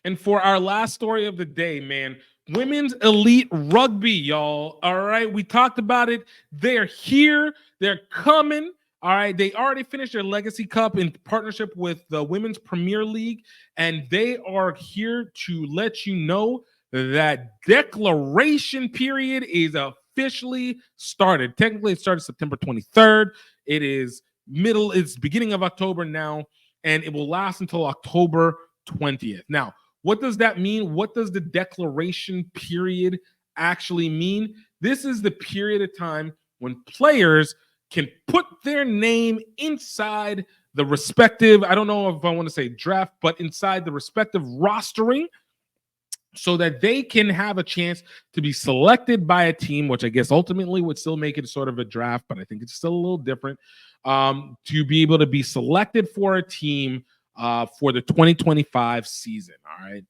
And for our last story of the day, man, women's elite rugby, y'all. All right. We talked about it. They're here. They're coming. All right. They already finished their Legacy Cup in partnership with the Women's Premier League. And they are here to let you know that declaration period is officially started. Technically, it started September 23rd. It's beginning of October now, and it will last until October 20th. Now, what does that mean? What does the declaration period actually mean? This is the period of time when players can put their name inside the respective, I don't know if I want to say draft, but inside the respective rostering so that they can have a chance to be selected by a team, which I guess ultimately would still make it sort of a draft, but I think it's still a little different, to be able to be selected for a team for the 2025 season. All right.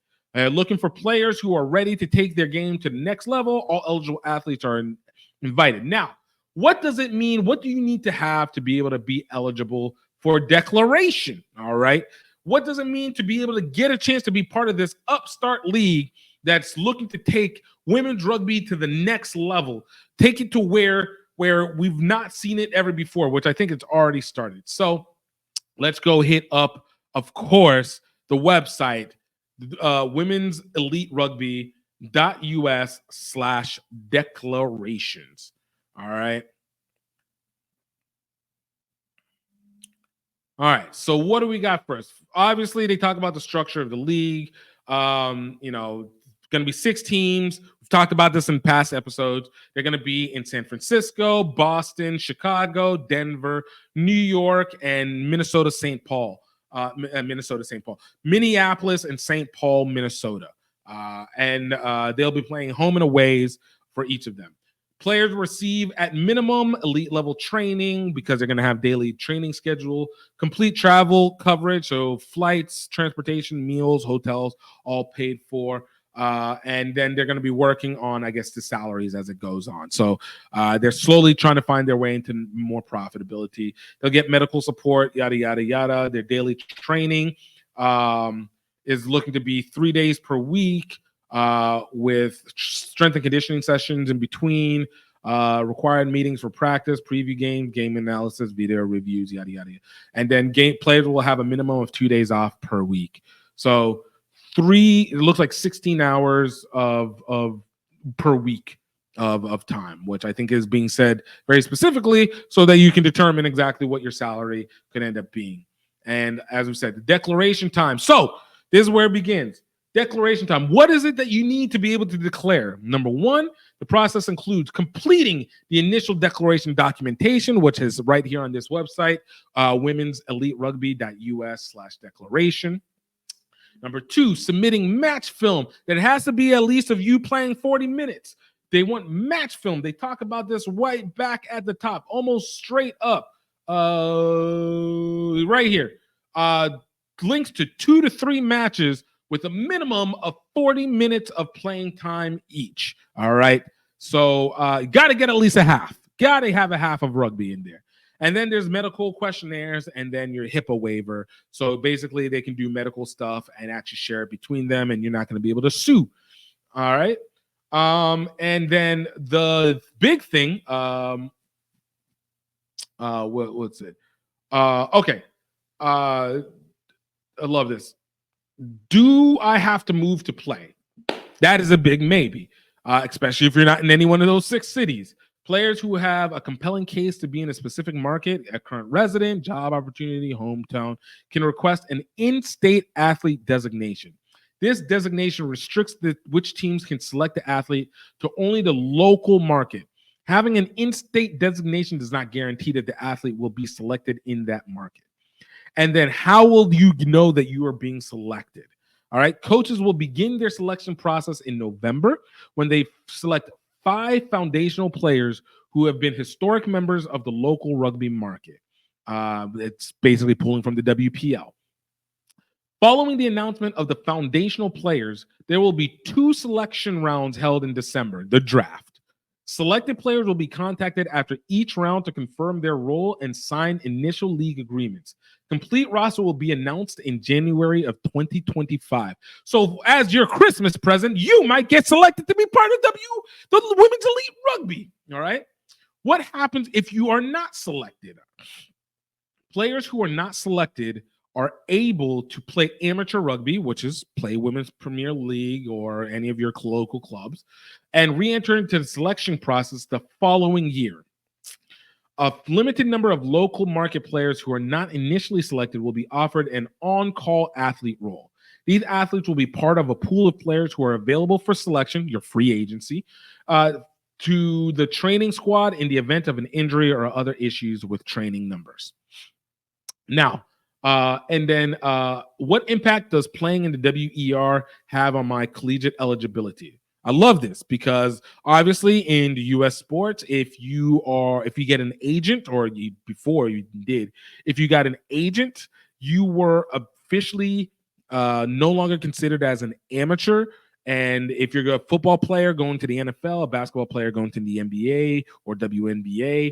Looking for players who are ready to take their game to the next level. All eligible athletes are invited. Now, what does it mean? What do you need to have to be able to be eligible for declaration? All right. What does it mean to be able to get a chance to be part of this upstart league that's looking to take women's rugby to the next level, take it to where we've not seen it ever before, which I think it's already started. So let's go hit up, of course, the website, women's elite rugby.us/declarations. All right. All right. So what do we got first? Obviously, they talk about the structure of the league. Going to be 6 teams. We've talked about this in past episodes. They're going to be in San Francisco, Boston, Chicago, Denver, New York, and Minnesota, St. Paul. Minneapolis, and St. Paul, Minnesota. And they'll be playing home and aways for each of them. Players receive at minimum elite level training because they're going to have daily training schedule, complete travel coverage, so flights, transportation, meals, hotels, all paid for. And then they're going to be working on, I guess, the salaries as it goes on. So they're slowly trying to find their way into more profitability. They'll get medical support, yada, yada, yada. Their daily training is looking to be 3 days per week. With strength and conditioning sessions in between, required meetings for practice, preview game analysis, video reviews, yada, yada, yada. And then players will have a minimum of 2 days off per week. So it looks like 16 hours of per week of time, which I think is being said very specifically so that you can determine exactly what your salary could end up being. And as we said, the declaration time. So this is where it begins. Declaration time. What is it that you need to be able to declare? Number one, the process includes completing the initial declaration documentation, which is right here on this website, women's elite rugby.us/declaration. Number two, submitting match film that has to be at least of you playing 40 minutes. They want match film. They talk about this right back at the top, almost straight up, right here. Links to 2 to 3 matches with a minimum of 40 minutes of playing time each. All right. So got to get at least a half. Got to have a half of rugby in there. And then there's medical questionnaires and then your HIPAA waiver. So basically they can do medical stuff and actually share it between them and you're not going to be able to sue. All right. And then the big thing, what's it? Okay. I love this. Do I have to move to play? That is a big maybe, especially if you're not in any one of those 6 cities. Players who have a compelling case to be in a specific market, a current resident, job opportunity, hometown, can request an in-state athlete designation. This designation restricts which teams can select the athlete to only the local market. Having an in-state designation does not guarantee that the athlete will be selected in that market. And then how will you know that you are being selected? All right. Coaches will begin their selection process in November when they select 5 foundational players who have been historic members of the local rugby market. It's basically pulling from the WPL. Following the announcement of the foundational players, there will be 2 selection rounds held in December, the draft. Selected players will be contacted after each round to confirm their role and sign initial league agreements. Complete roster will be announced in January of 2025. So, as your Christmas present, you might get selected to be part of the Women's Elite Rugby. All right. What happens if you are not selected? Players who are not selected are able to play amateur rugby, which is play Women's Premier League or any of your local clubs, and re-enter into the selection process the following year. A limited number of local market players who are not initially selected will be offered an on-call athlete role. These athletes will be part of a pool of players who are available for selection, your free agency, to the training squad in the event of an injury or other issues with training numbers. Now, what impact does playing in the WER have on my collegiate eligibility? I love this because obviously in the U.S. sports, if you get an agent, or if you got an agent, you were officially no longer considered as an amateur. And if you're a football player going to the NFL, a basketball player going to the NBA or WNBA,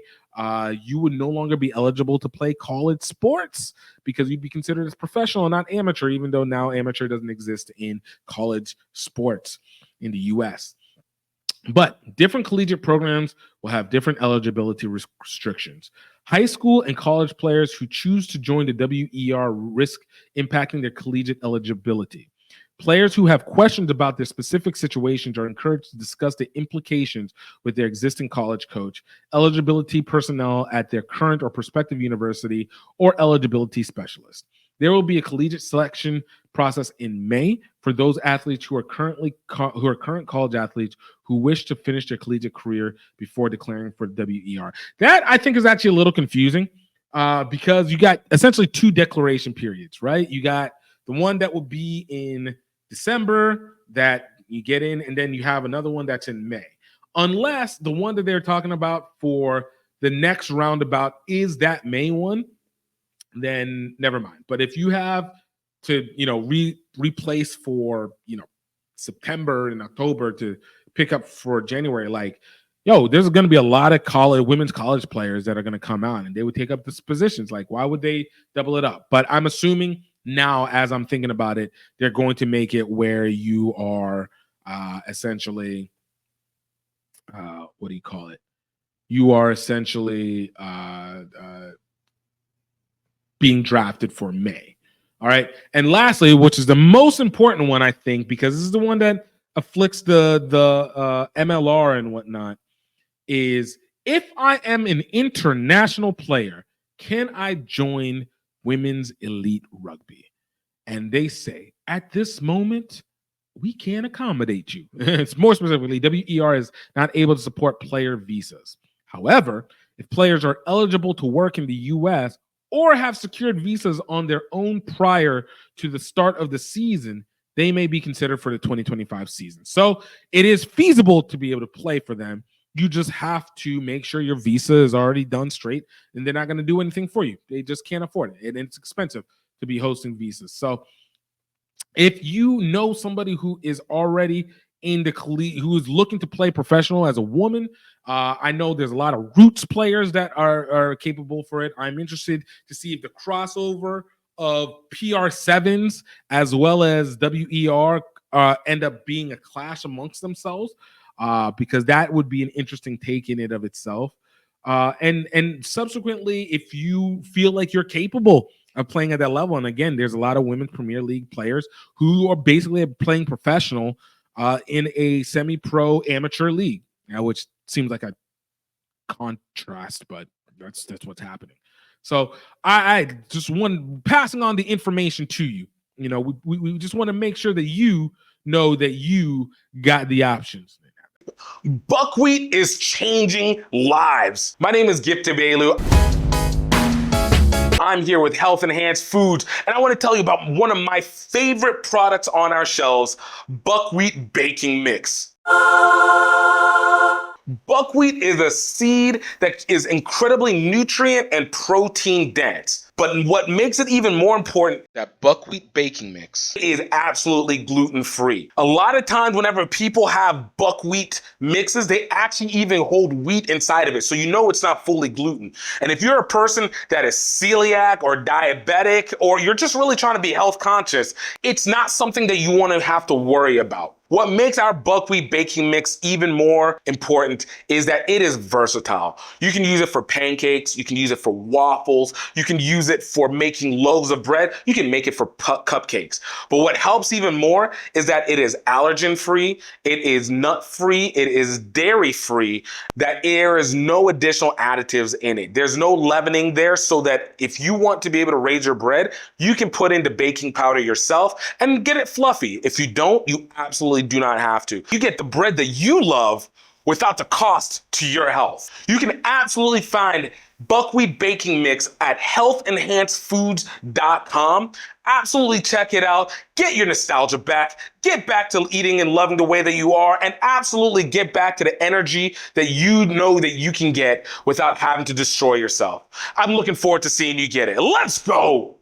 you would no longer be eligible to play college sports because you'd be considered as professional and not amateur, even though now amateur doesn't exist in college sports in the U.S. But different collegiate programs will have different eligibility restrictions. High school and college players who choose to join the WER risk impacting their collegiate eligibility. Players who have questions about their specific situations are encouraged to discuss the implications with their existing college coach, eligibility personnel at their current or prospective university, or eligibility specialist. There will be a collegiate selection process in May for those athletes who are current college athletes who wish to finish their collegiate career before declaring for WER. That I think is actually a little confusing because you got essentially two declaration periods, right? You got the one that will be in December that you get in, and then you have another one that's in May. Unless the one that they're talking about for the next roundabout is that May one, then never mind. But if you have to, replace for, September and October to pick up for January, there's going to be a lot of women's college players that are going to come out and they would take up these positions. Like, why would they double it up? But I'm assuming now, as I'm thinking about it, they're going to make it where you are essentially, You are essentially being drafted for May. All right. And lastly, which is the most important one, I think, because this is the one that afflicts the MLR and whatnot, is if I am an international player, can I join Women's Elite Rugby? And they say, at this moment, we can't accommodate you. It's more specifically, WER is not able to support player visas. However, if players are eligible to work in the U.S. or have secured visas on their own prior to the start of the season, they may be considered for the 2025 season. So it is feasible to be able to play for them. You just have to make sure your visa is already done straight, and they're not going to do anything for you. They just can't afford it, and it's expensive to be hosting visas. So if you know somebody who is already in the collegiate, who is looking to play professional as a woman, I know there's a lot of roots players that are capable for it. I'm interested to see if the crossover of PR7s as well as WER end up being a clash amongst themselves, because that would be an interesting take in it of itself. And subsequently, if you feel like you're capable of playing at that level, and again, there's a lot of women's Premier League players who are basically playing professional in a semi-pro amateur league, which seems like a contrast, but that's what's happening. So I just want passing on the information to you. We just want to make sure that you know that you got the options. Buckwheat is changing lives. My name is GiftTime. I'm here with Health Enhanced Foods, and I want to tell you about one of my favorite products on our shelves, buckwheat baking mix. Buckwheat is a seed that is incredibly nutrient and protein dense. But what makes it even more important, that buckwheat baking mix is absolutely gluten-free. A lot of times whenever people have buckwheat mixes, they actually even hold wheat inside of it. So you know it's not fully gluten. And if you're a person that is celiac or diabetic, or you're just really trying to be health conscious, it's not something that you want to have to worry about. What makes our buckwheat baking mix even more important is that it is versatile. You can use it for pancakes, you can use it for waffles, you can use it for making loaves of bread, you can make it for cupcakes. But what helps even more is that it is allergen free, it is nut free, it is dairy free, that there is no additional additives in it. There's no leavening there, so that if you want to be able to raise your bread, you can put in the baking powder yourself and get it fluffy. If you don't, you absolutely do not have to. You get the bread that you love without the cost to your health. You can absolutely find buckwheat baking mix at healthenhancedfoods.com. Absolutely check it out. Get your nostalgia back. Get back to eating and loving the way that you are, and absolutely get back to the energy that you know that you can get without having to destroy yourself. I'm looking forward to seeing you get it. Let's go.